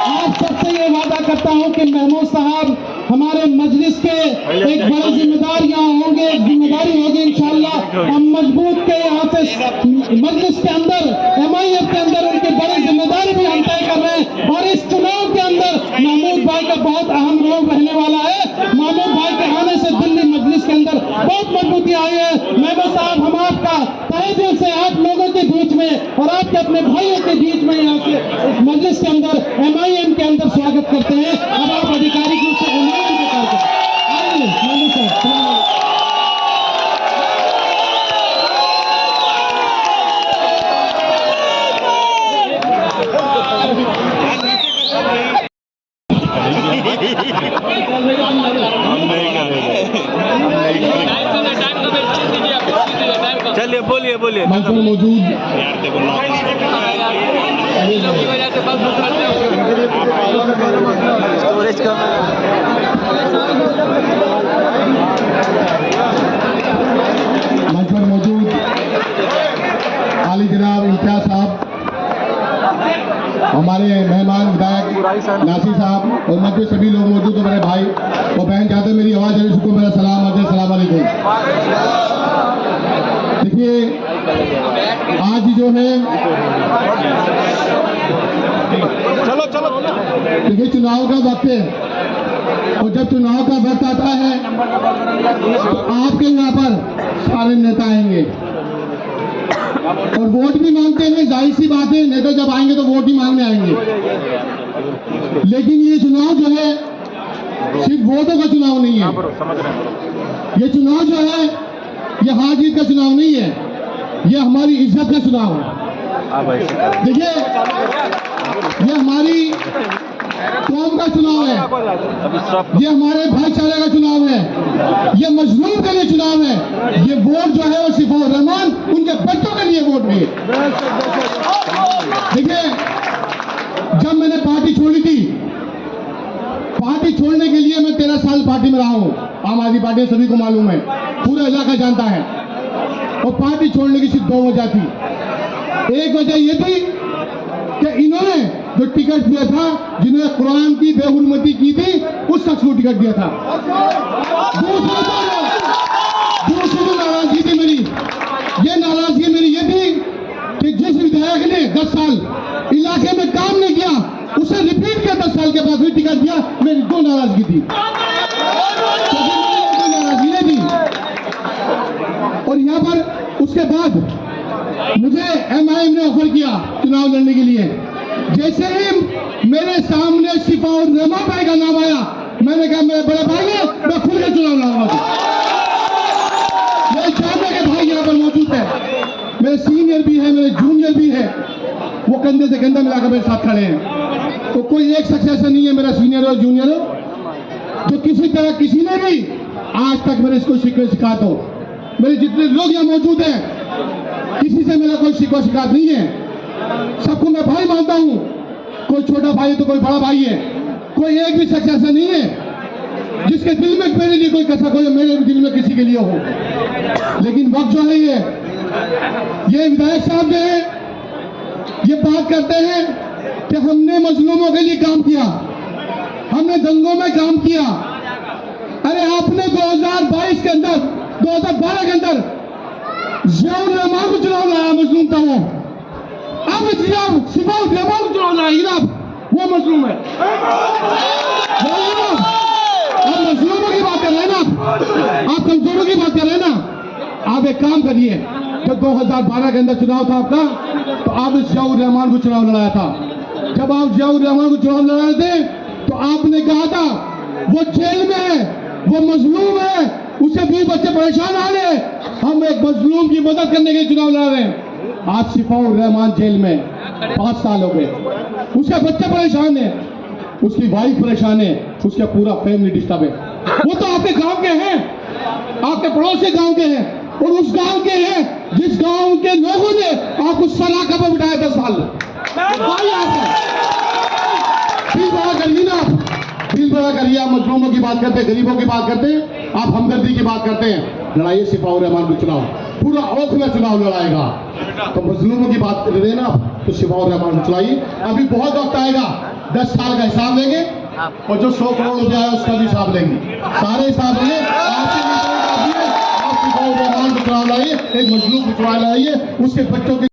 आप सबसे ये वादा करता हूं कि महमूद साहब हमारे मजलिस के एक बड़े जिम्मेदार यहाँ होंगे, एक जिम्मेदारी होगी इंशाअल्लाह। हम मजबूत के यहाँ से मजलिस के अंदर MIF के अंदर उनकी बड़ी जिम्मेदारी भी हम तय कर रहे हैं और इस चुनाव के अंदर महमूद भाई का बहुत अहम रोल रहने वाला है। महमूद भाई के आने से दिल्ली मजलिस के अंदर बहुत मजबूती आई है। महमूद साहब, हम आपका तहे दिल से आप लोगों के बीच में और आपके अपने भाइयों के बीच में यहाँ से इस मजलिस के अंदर MIM के अंदर स्वागत करते हैं। अब आप अधिकारी की चलिए बोलिए बोलिए। मंच में मौजूद स्टोरेज का मंच पर मौजूद आली जनाब इम्तियाज साहब, हमारे मेहमान विधायक नासिर साहब और मंच में सभी लोग मौजूद हैं। मेरे भाई और बहन चाहते मेरी आवाज़ है, उसको मेरा सलाम है। अस्सलाम वालेकुम। देखिए आज जो है देखिए चुनाव का वक्त है और जब चुनाव का वक्त आता है तो आपके यहाँ पर सारे नेता आएंगे और वोट भी मांगते हैं। जाहिर सी बात है, नेता जब आएंगे तो वोट ही मांगने आएंगे। लेकिन ये चुनाव जो है सिर्फ वोटों का चुनाव नहीं है। ये चुनाव जो है ये हार जीत का चुनाव नहीं है, ये हमारी इज्जत का चुनाव है। देखिए ये हमारी कौम का चुनाव है, ये हमारे भाईचारे का चुनाव है, ये मजलूम के लिए चुनाव है। ये वोट जो है वो शिफाउर रहमान उनके बच्चों के लिए वोट भी है। देखिए जब मैंने पार्टी छोड़ी थी, पार्टी छोड़ने के लिए मैं 13 साल पार्टी में रहा हूँ। आम आदमी पार्टी सभी को मालूम है, पूरा इलाका जानता है। और पार्टी छोड़ने की सिर्फ 2 वजह थी। एक वजह ये थी कि इन्होंने जो टिकट दिया था, जिन्होंने कुरान की बेहुरमती की थी, उस शख्स को टिकट दिया था। दूसरी जो नाराजगी थी मेरी, ये नाराजगी मेरी ये थी कि जिस विधायक ने 10 साल इलाके में काम नहीं किया, उसे रिपीट किया 10 साल के बाद फिर टिकट दिया। मेरी 2 नाराजगी थी। नाराजगी नहीं थी। और यहाँ पर उसके बाद मुझे MIM ने ऑफर किया चुनाव लड़ने के लिए। जैसे ही मेरे सामने शिफाउर रहमान भाई का नाम आया, मैंने कहा मेरे बड़े भाई है, मैं खुद का चुनाव लड़ूंगा। मेरे सामने के भाई यहाँ पर मौजूद है, मेरे सीनियर भी है, मेरे जूनियर भी है, वो कंधे से कंधा मिलाकर मेरे साथ खड़े हैं। तो कोई एक शख्स ऐसा नहीं है मेरा सीनियर और जूनियर जो किसी तरह किसी ने भी आज तक मेरे इसको शिकायत हो। मेरे जितने लोग यहाँ मौजूद हैं, किसी से मेरा कोई शिकायत नहीं है। सबको मैं भाई मानता हूँ। कोई छोटा भाई है तो कोई बड़ा भाई है। कोई एक भी शख्स ऐसा नहीं है जिसके दिल में मेरे लिए कोई कसक हो या मेरे दिल में किसी के लिए हो। लेकिन वक्त जो है ये विधायक साहब जो है ये बात करते हैं कि हमने मजलूमों के लिए काम किया, हमने दंगों में काम किया। अरे आपने 2022 के अंदर 2012 के अंदर जियाउर रहमान को चुनाव लाया, मजलूम था वो। अब शिफाउर रहमान को चुनाव लाएगी ना, वो मजलूम है। आप मजलूमों की बात कर रहे हैं ना, आप कमजोरों की बात कर रहे हैं ना। आप एक काम करिए, जब 2012 के अंदर चुनाव था आपका, तो आपने जियाउर रहमान को चुनाव लड़ाया था। जब आप जियाउर रहमान को चुनाव लड़ा रहे थे तो आपने कहा था वो जेल में है, वो मजलूम है, उसे 20 बच्चे परेशान आ रहे, हम एक मजलूम की मदद करने के लिए चुनाव लड़ा रहे हैं। आज शिफाउर रहमान जेल में 5 साल हो गए, उसके बच्चे परेशान है, उसकी वाइफ परेशान है, उसका पूरा फैमिली डिस्टर्ब है। वो तो आपके गांव के हैं, आपके पड़ोसी गांव के हैं, और उस गांव के हैं जिस गांव के लोगों ने आपको सलाखा पर बिठाया 10 साल। दिल बड़ा करिए ना, दिल बड़ा करिए। आप मजलूमों की बात करते हैं, गरीबों की बात करते हैं, आप हमदर्दी की बात करते हैं। लड़ाइए शिफाउर रहमान को चुनाव, पूरा औख में चुनाव लड़ाएगा। तो मजलूमों की बात कर रहे हैं ना, तो शिफाउर रहमान को चलाइए। अभी बहुत वक्त आएगा 10 साल का हिसाब लेंगे और जो 100 करोड़ रुपया है उसका भी हिसाब लेंगे। सारे हिसाब लेंगे। आपके आप एक मजलूम पिछवाड़ा लाइए, उसके बच्चों के